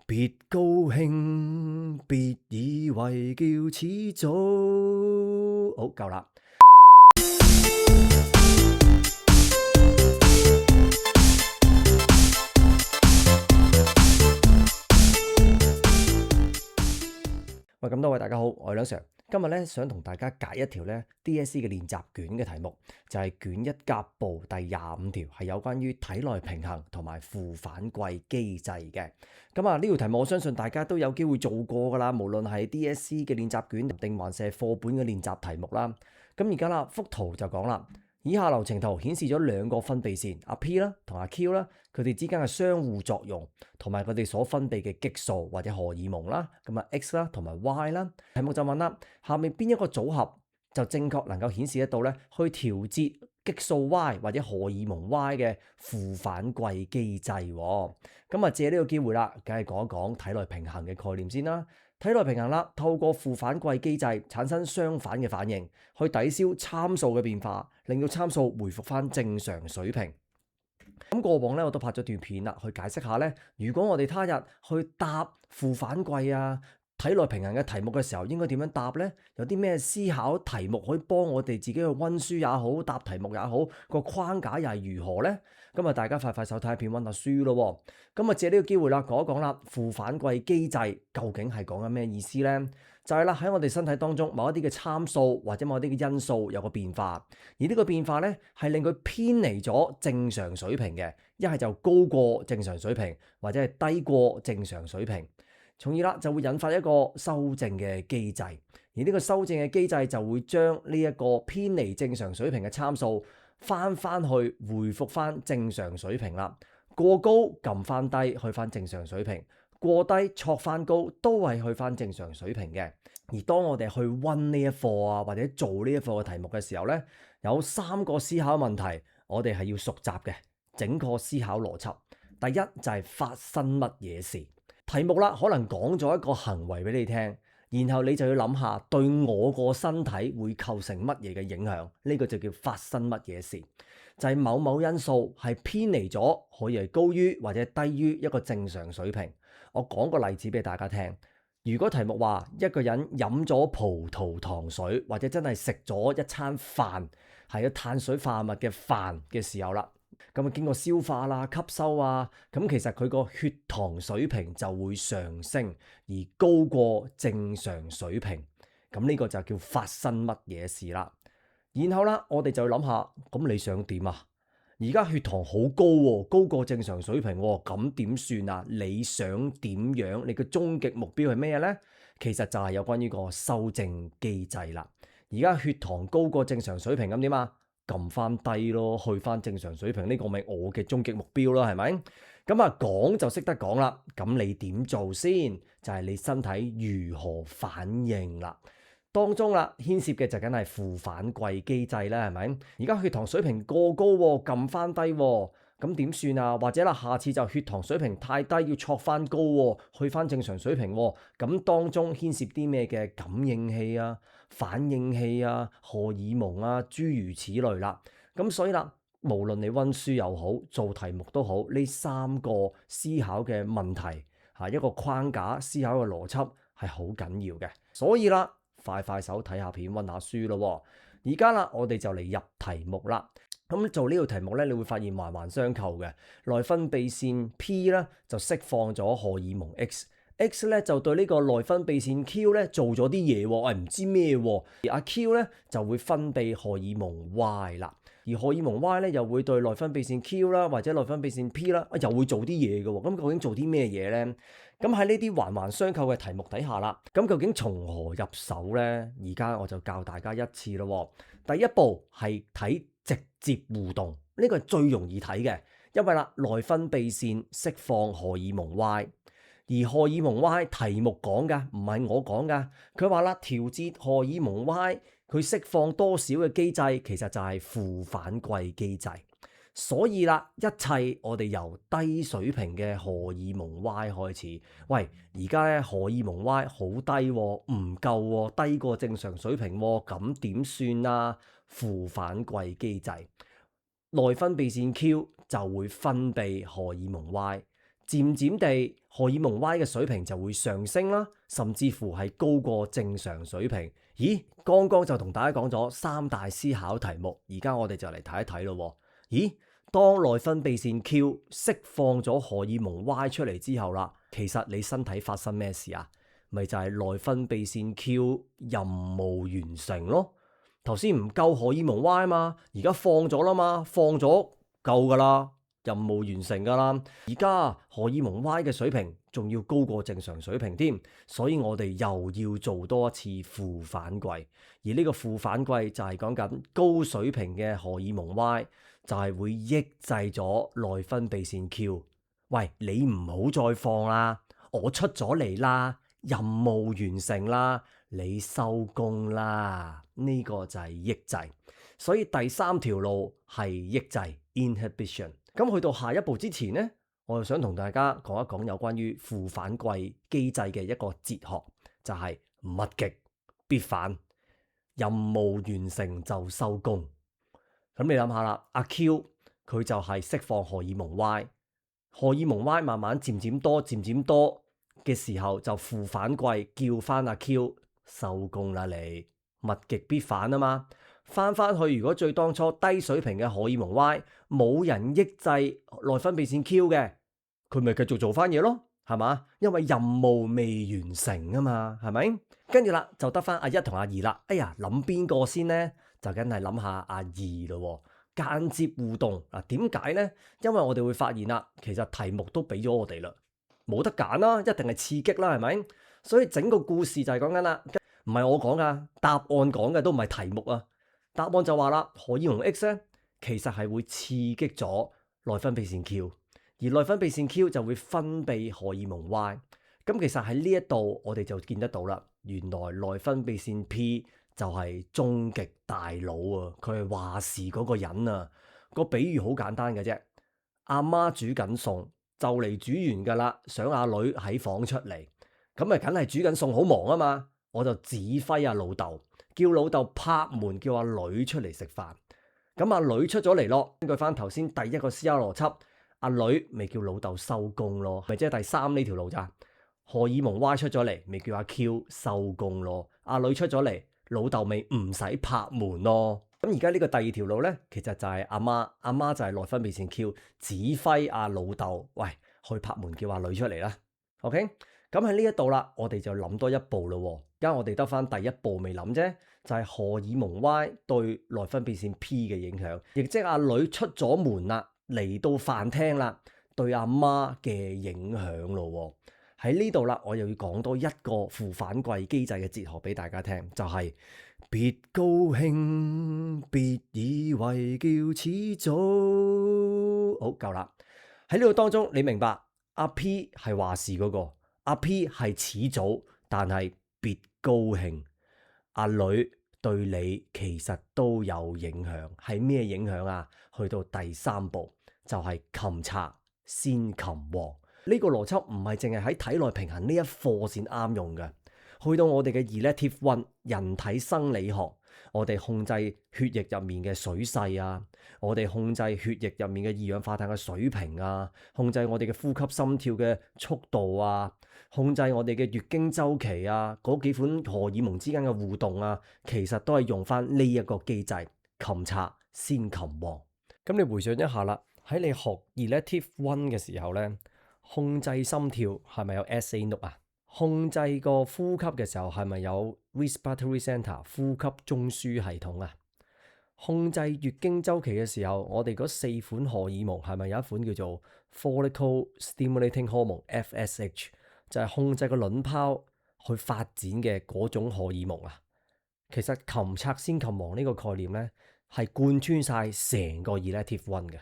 別高興，別以為叫始早。好，夠啦。喂，咁多位大家好，我係梁 Sir。今日咧想同大家解一條咧 DSE 嘅練習卷嘅題目，就係卷一甲部第25條，係有關於體內平衡同埋負反饋機制嘅。咁啊，呢條題目我相信大家都有機會做過噶啦，無論係 DSE 嘅練習卷定還是係課本嘅練習題目啦。咁而家啦，幅圖就講啦。以下流程圖顯示咗兩個分泌腺阿 P 啦同阿 Q 啦，佢哋之間嘅相互作用，同埋佢哋所分泌嘅激素或者荷爾蒙啦，咁啊 X 啦同埋 Y 啦。題目就問啦，下面邊一個組合就正確能夠顯示得到咧，去調節激素 Y 或者荷爾蒙 Y 嘅負反饋機制？咁啊，借呢個機會啦，梗係講一講體內平衡嘅概念先啦。體內平衡啦，透過負反饋機制產生相反嘅反應，去抵消參數嘅變化，令到參數回復翻正常水平。咁過往咧，我都拍咗段片啦，去解釋下咧，如果我哋他日去答負反饋啊、體內平衡嘅題目嘅時候，應該點樣答呢？有啲咩思考題目可以幫我哋自己去溫書也好，答題目也好，個框架又係如何呢？咁啊，大家快快手睇下片溫下書咯。咁啊，借呢個機會啦，講一講啦，負反饋機制究竟係講緊咩意思呢？就係啦，喺我哋身體當中某一啲嘅參數或者某一啲嘅因素有個變化，而呢個變化咧係令佢偏離咗正常水平嘅，一係就高過正常水平，或者係低過正常水平，從而啦就會引發一個修正嘅機制，而呢個修正嘅機制就會將呢一個偏離正常水平嘅參數翻去回復翻正常水平啦。過高撳翻低去翻正常水平，過低挫翻高都係去翻正常水平嘅。而當我哋去溫呢一課啊，或者做呢一課嘅題目嘅時候咧，有3個思考問題，我哋係要熟習嘅整個思考邏輯。第一就係發生乜嘢事？題目啦，可能講咗一個行為俾你聽，然後你就要諗下對我個身體會構成乜嘢嘅影響，呢個就叫發生乜嘢事。就係某某因素係偏離咗，可以係高於或者低於一個正常水平。我講個例子俾大家聽。如果題目話一個人飲咗葡萄糖水，或者真係食咗一餐飯，係有碳水化合物嘅飯嘅時候啦，咁啊經過消化啦、吸收啊，咁其實佢個血糖水平就會上升，而高過正常水平。咁呢個就叫發生乜嘢事啦。然後啦，我哋就諗下，咁你想點啊？而家血糖好高喎，高過正常水平喎，咁點算啊？你想點樣？你嘅終極目標係咩呢？其實就係有關於個修正機制啦。而家血糖高過正常水平，咁點啊？撳翻低咯，去翻正常水平，呢個咪我嘅終極目標咯，係咪？咁啊講就識得講啦，咁你點做先？就係你身體如何反應啦。當中啦，牽涉嘅就梗係負反饋機制啦，係咪？而家血糖水平過高喎，撳翻低喎，咁點算啊？或者啦，下次就血糖水平太低，要戳翻高喎，去翻正常水平喎。咁當中牽涉啲咩嘅感應器啊、反應器啊、荷爾蒙啊，諸如此類啦。咁所以啦，無論你溫書又好，做題目都好，呢3個思考嘅問題嚇一個框架思考嘅邏輯係好緊要嘅。所以啦，快快手睇下片溫下書咯。而家啦，我哋就嚟入題目啦。咁做呢個題目咧，你會發現環環相扣嘅。內分泌腺 P 咧就釋放咗荷爾蒙 X 咧就對呢個內分泌腺 Q 咧做咗啲嘢喎，唔知咩喎。而阿 Q 咧就會分泌荷爾蒙 Y 啦，而荷爾蒙 Y 咧又會對內分泌腺 Q 啦或者內分泌腺 P 啦又會做啲嘢嘅喎。咁究竟做啲咩嘢咧？咁喺呢啲環環相扣嘅題目底下啦，咁究竟從何入手呢？而家我就教大家一次咯。第一步係睇直接互動，呢個係最容易睇嘅，因為啦內分泌腺釋放荷爾蒙 Y， 而荷爾蒙 Y 題目講㗎，唔係我講㗎。佢話啦，調節荷爾蒙 Y 佢釋放多少嘅機制，其實就係負反饋機制。所以啦，一切我哋由低水平嘅荷爾蒙 Y 開始。喂，而家咧荷爾蒙 Y 好低喎，唔夠喎，低過正常水平喎，咁點算啊？負反饋機制，內分泌腺 Q 就會分泌荷爾蒙 Y，漸漸地荷爾蒙 Y 嘅水平就會上升啦，甚至乎係高過正常水平。咦，剛剛就同大家講咗三大思考題目，而家我哋就嚟睇一睇咯。咦，當內分泌腺 Q 釋放咗荷爾蒙 Y 出嚟之後啦，其實你身體發生咩事啊？咪就係內分泌腺 Q 任務完成咯。頭先唔夠荷爾蒙 Y 嘛，而家放咗啦嘛，放咗夠噶啦，任務完成噶啦。而家荷爾蒙 Y 嘅水平仲要高過正常水平添，所以我哋又要做多一次負反饋。而呢個負反饋就係講緊高水平嘅荷爾蒙 Y 就係會抑制咗內分泌腺 Q。喂，你唔好再放啦，我出咗嚟啦。任務完成啦，你收工啦，呢個就係抑制。所以第三條路係抑制 inhibition。咁去到下一步之前呢，我就想同大家講一講有關於負反饋機制嘅一個哲學，就係物極必反，任務完成就收工。咁你諗下啦，阿 Q 佢就係釋放荷爾蒙 Y， 荷爾蒙 Y 慢慢漸漸多嘅時候就負反饋，叫翻阿 Q 收工啦，你物極必反啊嘛。翻去如果最當初低水平嘅荷爾蒙 Y 冇人抑制內分泌腺 Q 嘅，佢咪繼續做翻嘢咯，係嘛？因為任務未完成啊嘛，係咪？跟住啦就得翻阿一同阿二啦。哎呀，諗邊個先呢？就梗係諗下阿二咯。間接互動嗱，點解呢？因為我哋會發現啦，其實題目都俾咗我哋啦。冇得揀啦，一定係刺激啦，係咪？所以整個故事就係講緊啦，唔係我講噶，答案講嘅都唔係題目啊。答案就話啦，荷爾蒙 X 咧，其實係會刺激咗內分泌腺 Q， 而內分泌腺 Q 就會分泌荷爾蒙 Y。咁其實喺呢一度我哋就見得到啦，原來內分泌腺 P 就係終極大佬啊，佢係話事嗰個人啊。個比喻好簡單嘅啫，阿媽煮緊餸。就嚟煮完㗎啦，想阿女喺房出嚟，咁咪梗係煮緊餸好忙啊嘛，我就指揮阿老豆，叫老豆拍門叫阿女出嚟食飯。咁阿女出咗嚟咯，根據翻頭先第一個思考邏輯，阿女咪叫老豆收工咯，咪即係第三呢條路咋？荷爾蒙 Y 出咗嚟，咪叫阿 Q 收工咯，阿女出咗嚟，老豆咪唔使拍門咯。咁而家呢個第二條路咧，其實就係阿媽就係內分泌腺 Q 指揮阿老豆，喂，去拍門叫阿女出嚟啦。OK，咁喺呢一度啦，我哋就諗多一步咯。而家我哋得翻第一步未諗啫，就係荷爾蒙 Y 對內分泌腺 P 嘅影響，亦即係阿女出咗門啦，嚟到飯廳啦，對阿媽嘅影響咯。喺呢度啦，我又要講多一個負反饋機制嘅哲學俾大家聽，就係別高興，別以為叫始早。好，夠啦。喺呢度當中，你明白阿 P 係話事嗰個，阿 P 係始早，但係別高興。阿女對你其實都有影響，係咩影響啊？去到第三步就係擒賊先擒王。呢個邏輯唔係淨係喺體內平衡呢一課先啱用嘅，去到我哋嘅 elective one 人體生理學，我哋控制血液入面嘅水勢啊，我哋控制血液入面嘅二氧化碳嘅水平啊，控制我哋嘅呼吸心跳嘅速度啊，控制我哋嘅月經週期啊，嗰幾款荷爾蒙之間嘅互動啊，其實都係用翻呢一個機制，擒賊先擒王。咁你回想一下啦，喺你學 elective one 嘅時候咧，控制心跳係咪有 SA note 啊？控制個呼吸嘅時候係咪有 respiratory center 呼吸中樞系統啊？控制月經週期嘅時候，我哋嗰四款荷爾蒙係咪有一款叫做 follicle stimulating hormone FSH， 就係控制個卵泡去發展嘅嗰種荷爾蒙啊？其實擒賊先擒王呢個概念咧，係貫穿晒成個 elective one 嘅。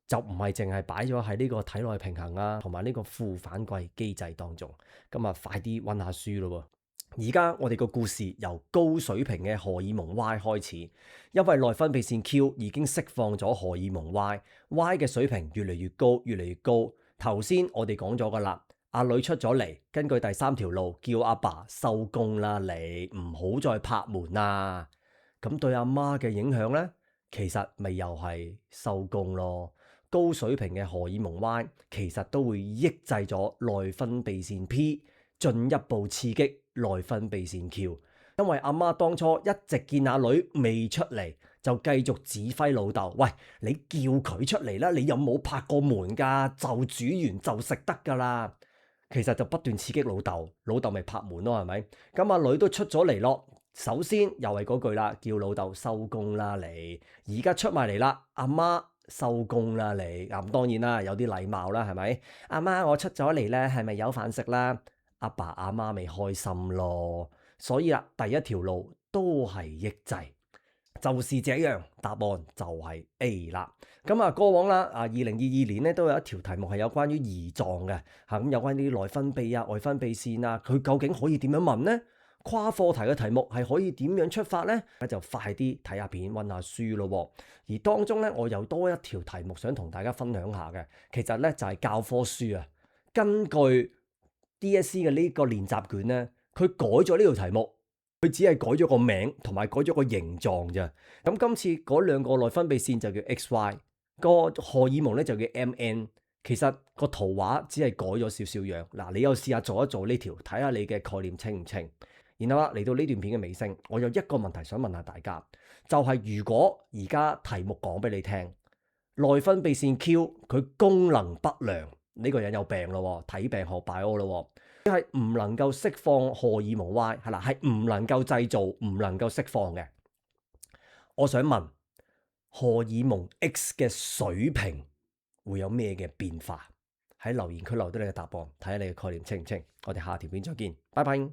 就唔係淨係擺咗喺呢個體內平衡啊，同埋呢個負反饋機制當中。咁啊，快啲溫下書咯喎！而家我哋個故事由高水平嘅荷爾蒙 Y 開始，因為內分泌腺 Q 已經釋放咗荷爾蒙 Y 嘅水平越嚟越高，越嚟越高。頭先我哋講咗噶啦，阿女出咗嚟，根據第三條路叫阿爸收工啦，你唔好再拍門啦。咁對阿媽嘅影響呢，其實咪又係收工咯。高水平嘅荷爾蒙 Y 其實都會抑制咗內分泌腺 P， 進一步刺激內分泌腺 Q。因為阿媽當初一直見阿女未出嚟，就繼續指揮老豆，喂，你叫佢出嚟啦，你有冇拍過門㗎？就煮完就食得㗎啦。其實就不斷刺激老豆，老豆咪拍門咯，係咪？咁阿女都出咗嚟咯。首先又係嗰句啦，叫老豆收工啦你。而家出埋嚟啦，阿媽收工啦你。咁當然啦，有啲禮貌啦，係咪？阿媽我出咗嚟咧，係咪有飯食啦？阿爸阿媽咪開心咯。所以啦，第一條路都係抑制，就是這樣。答案就係 A 啦。咁啊，過往啦，2022年咧都有一條題目係有關於胰臟嘅嚇，咁有關啲內分泌啊、外分泌腺啊，佢究竟可以點樣問呢？跨課題嘅題目係可以點樣出發呢？就快啲睇下片、溫下書咯。而當中咧，我有多一條題目想同大家分享下嘅，其實咧就係教科書啊。根據 DSE 嘅呢個練習卷咧，佢改咗呢條題目，佢只係改咗個名同埋改咗個形狀咋。咁今次嗰兩個內分泌腺就叫 XY， 個荷爾蒙咧就叫 MN。其實個圖畫只係改咗少少樣。嗱，你又試下做一做呢條，睇下你嘅概念清唔清？然後啦，嚟到呢段片嘅尾聲，我有一個問題想問下大家，就係如果而家題目講俾你聽，內分泌腺 Q 佢功能不良，呢個人有病咯，睇病學 bio 咯。佢係唔能夠釋放荷爾蒙 Y， 係啦，係唔能夠製造、唔能夠釋放嘅。我想問荷爾蒙 X 嘅水平會有咩嘅變化？喺留言區留低你嘅答案，睇下你嘅概念清唔清。我哋下條片再見，拜拜。